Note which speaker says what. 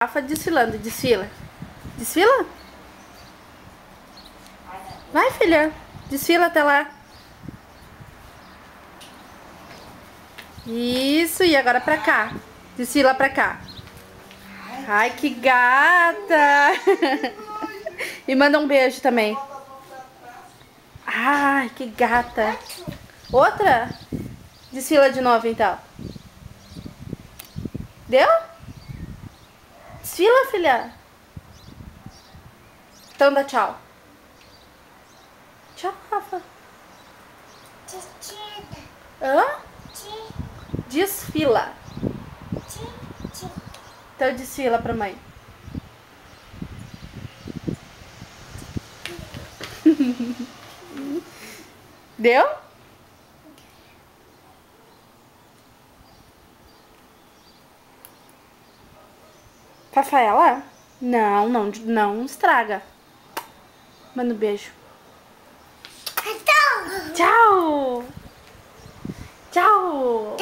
Speaker 1: Rafa desfilando, desfila. Desfila? Vai, filha. Desfila até lá. Isso, e agora pra cá. Desfila pra cá. Ai, que gata. E manda um beijo também. Ai, que gata. Outra? Desfila de novo, então. Deu? Desfila, filha. Então dá tchau. Tchau, Rafa. Hã? Desfila. Então desfila pra mãe. Deu? Rafaela? Não estraga. Manda um beijo. Tchau! Tchau!